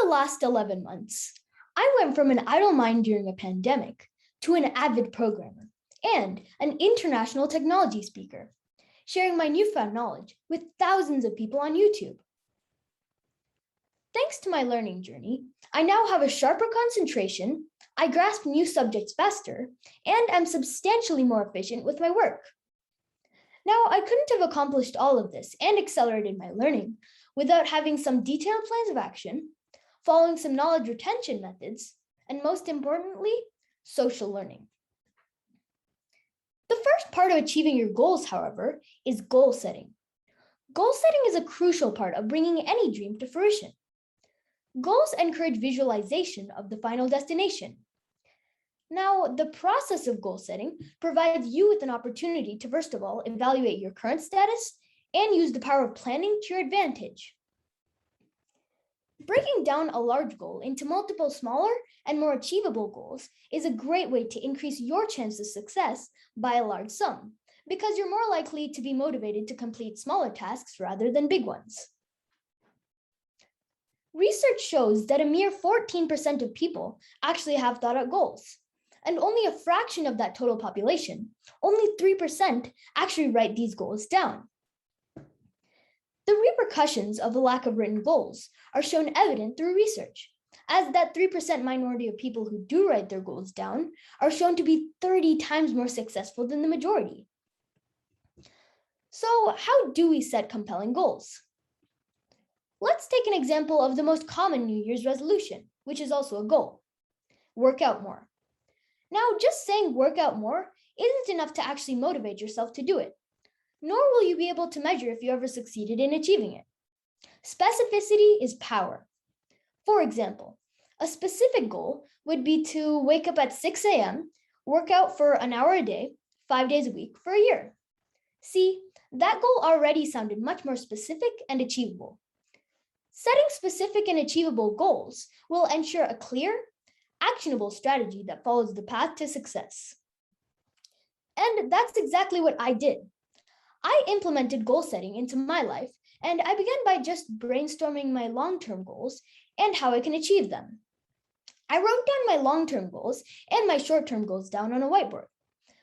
the last 11 months, I went from an idle mind during a pandemic to an avid programmer and an international technology speaker, sharing my newfound knowledge with thousands of people on YouTube. Thanks to my learning journey, I now have a sharper concentration, I grasp new subjects faster, and am substantially more efficient with my work. Now, I couldn't have accomplished all of this and accelerated my learning without having some detailed plans of action, following some knowledge retention methods, and most importantly, social learning. The first part of achieving your goals, however, is goal setting. Goal setting is a crucial part of bringing any dream to fruition. Goals encourage visualization of the final destination. Now, the process of goal setting provides you with an opportunity to, first of all, evaluate your current status and use the power of planning to your advantage. Breaking down a large goal into multiple smaller and more achievable goals is a great way to increase your chance of success by a large sum, because you're more likely to be motivated to complete smaller tasks rather than big ones. Research shows that a mere 14% of people actually have thought out goals, and only a fraction of that total population, only 3%, actually write these goals down. The repercussions of a lack of written goals are shown evident through research, as that 3% minority of people who do write their goals down are shown to be 30 times more successful than the majority. So, how do we set compelling goals? Let's take an example of the most common New Year's resolution, which is also a goal: work out more. Now, just saying work out more isn't enough to actually motivate yourself to do it, nor will you be able to measure if you ever succeeded in achieving it. Specificity is power. For example, a specific goal would be to wake up at 6 a.m., work out for an hour a day, 5 days a week for a year. See, that goal already sounded much more specific and achievable. Setting specific and achievable goals will ensure a clear, actionable strategy that follows the path to success. And that's exactly what I did. I implemented goal setting into my life, and I began by just brainstorming my long-term goals and how I can achieve them. I wrote down my long-term goals and my short-term goals down on a whiteboard,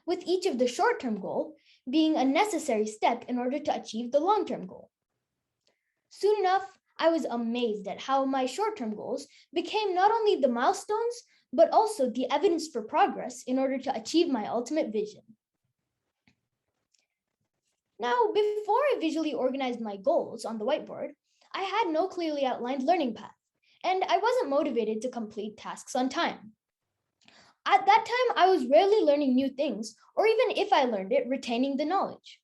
with each of the short-term goal being a necessary step in order to achieve the long-term goal. Soon enough, I was amazed at how my short-term goals became not only the milestones, but also the evidence for progress in order to achieve my ultimate vision. Now, before I visually organized my goals on the whiteboard, I had no clearly outlined learning path, and I wasn't motivated to complete tasks on time. At that time, I was rarely learning new things, or even if I learned it, retaining the knowledge.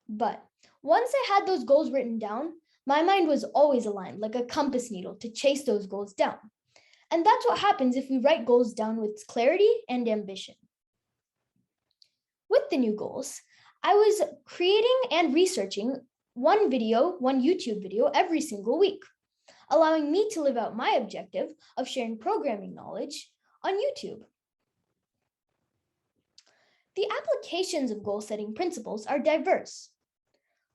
But once I had those goals written down, my mind was always aligned like a compass needle to chase those goals down. And that's what happens if we write goals down with clarity and ambition. With the new goals, I was creating and researching one YouTube video every single week, allowing me to live out my objective of sharing programming knowledge on YouTube. The applications of goal-setting principles are diverse.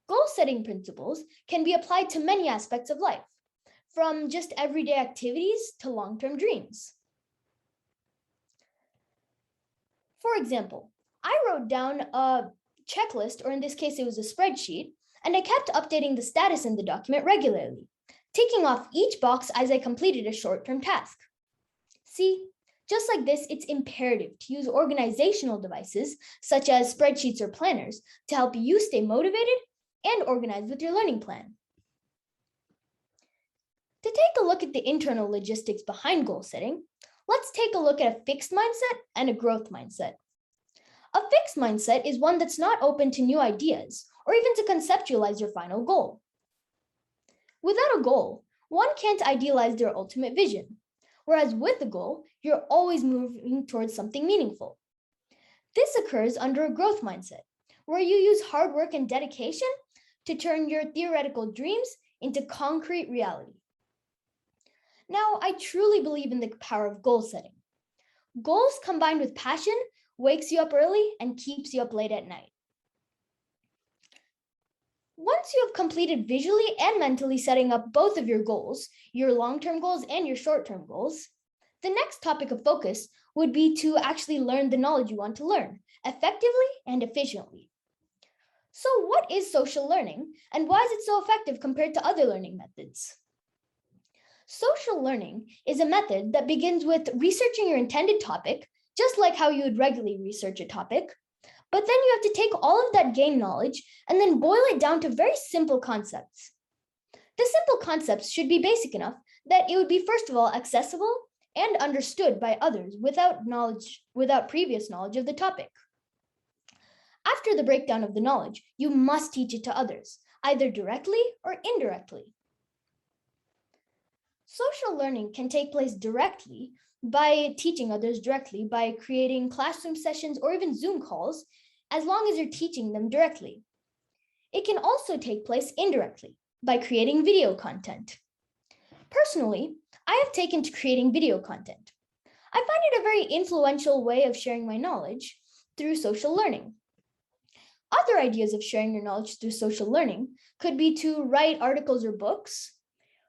Goal-setting principles can be applied to many aspects of life, from just everyday activities to long-term dreams. For example, I wrote down a checklist, or in this case, it was a spreadsheet, and I kept updating the status in the document regularly, ticking off each box as I completed a short-term task. See, just like this, it's imperative to use organizational devices such as spreadsheets or planners to help you stay motivated and organized with your learning plan. To take a look at the internal logistics behind goal setting, let's take a look at a fixed mindset and a growth mindset. A fixed mindset is one that's not open to new ideas or even to conceptualize your final goal. Without a goal, one can't idealize their ultimate vision, whereas with a goal, you're always moving towards something meaningful. This occurs under a growth mindset, where you use hard work and dedication to turn your theoretical dreams into concrete reality. Now, I truly believe in the power of goal setting. Goals combined with passion wakes you up early and keeps you up late at night. Once you have completed visually and mentally setting up both of your goals, your long-term goals and your short-term goals, the next topic of focus would be to actually learn the knowledge you want to learn effectively and efficiently. So what is social learning and why is it so effective compared to other learning methods? Social learning is a method that begins with researching your intended topic, just like how you would regularly research a topic, but then you have to take all of that gained knowledge and then boil it down to very simple concepts. The simple concepts should be basic enough that it would be, first of all, accessible and understood by others without previous knowledge of the topic. After the breakdown of the knowledge, you must teach it to others, either directly or indirectly. Social learning can take place directly by teaching others directly by creating classroom sessions or even Zoom calls, as long as you're teaching them directly. It can also take place indirectly by creating video content. Personally, I have taken to creating video content. I find it a very influential way of sharing my knowledge through social learning. Other ideas of sharing your knowledge through social learning could be to write articles or books,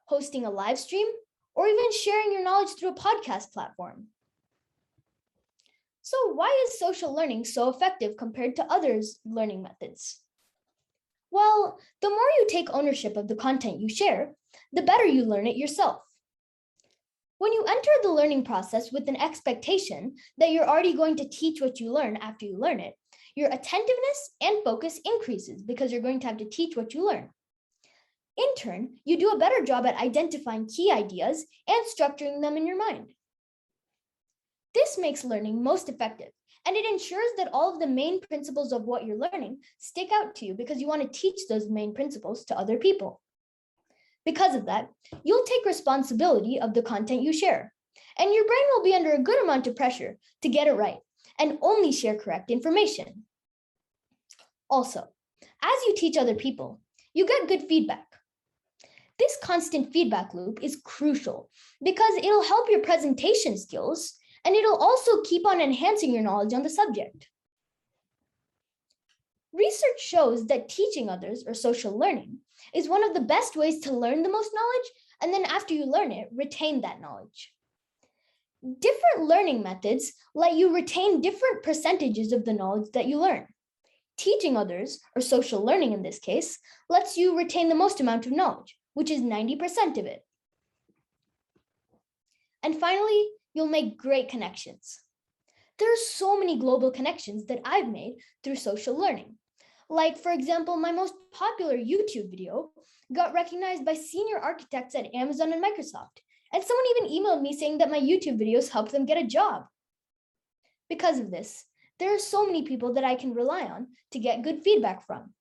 hosting a live stream, or even sharing your knowledge through a podcast platform. So why is social learning so effective compared to other learning methods? Well, the more you take ownership of the content you share, the better you learn it yourself. When you enter the learning process with an expectation that you're already going to teach what you learn after you learn it, your attentiveness and focus increases because you're going to have to teach what you learn. In turn, you do a better job at identifying key ideas and structuring them in your mind. This makes learning most effective, and it ensures that all of the main principles of what you're learning stick out to you because you want to teach those main principles to other people. Because of that, you'll take responsibility of the content you share, and your brain will be under a good amount of pressure to get it right and only share correct information. Also, as you teach other people, you get good feedback. This constant feedback loop is crucial because it'll help your presentation skills and it'll also keep on enhancing your knowledge on the subject. Research shows that teaching others or social learning is one of the best ways to learn the most knowledge, and then after you learn it, retain that knowledge. Different learning methods let you retain different percentages of the knowledge that you learn. Teaching others, or social learning in this case, lets you retain the most amount of knowledge, which is 90% of it. And finally, you'll make great connections. There are so many global connections that I've made through social learning. Like, for example, my most popular YouTube video got recognized by senior architects at Amazon and Microsoft. And someone even emailed me saying that my YouTube videos helped them get a job. Because of this, there are so many people that I can rely on to get good feedback from.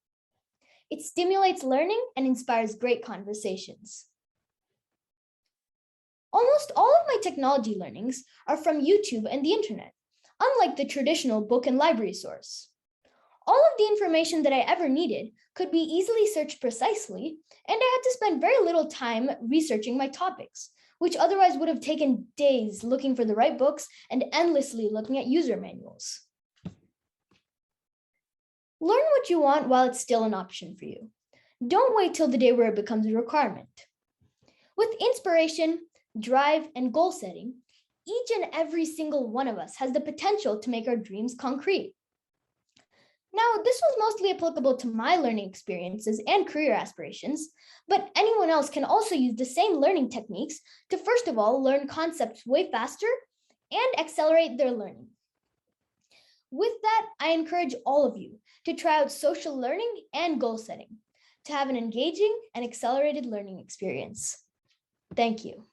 It stimulates learning and inspires great conversations. Almost all of my technology learnings are from YouTube and the internet, unlike the traditional book and library source. All of the information that I ever needed could be easily searched precisely, and I had to spend very little time researching my topics, which otherwise would have taken days looking for the right books and endlessly looking at user manuals. Learn what you want while it's still an option for you. Don't wait till the day where it becomes a requirement. With inspiration, drive, and goal setting, each and every single one of us has the potential to make our dreams concrete. Now, this was mostly applicable to my learning experiences and career aspirations, but anyone else can also use the same learning techniques to, first of all, learn concepts way faster and accelerate their learning. With that, I encourage all of you to try out social learning and goal setting to have an engaging and accelerated learning experience. Thank you.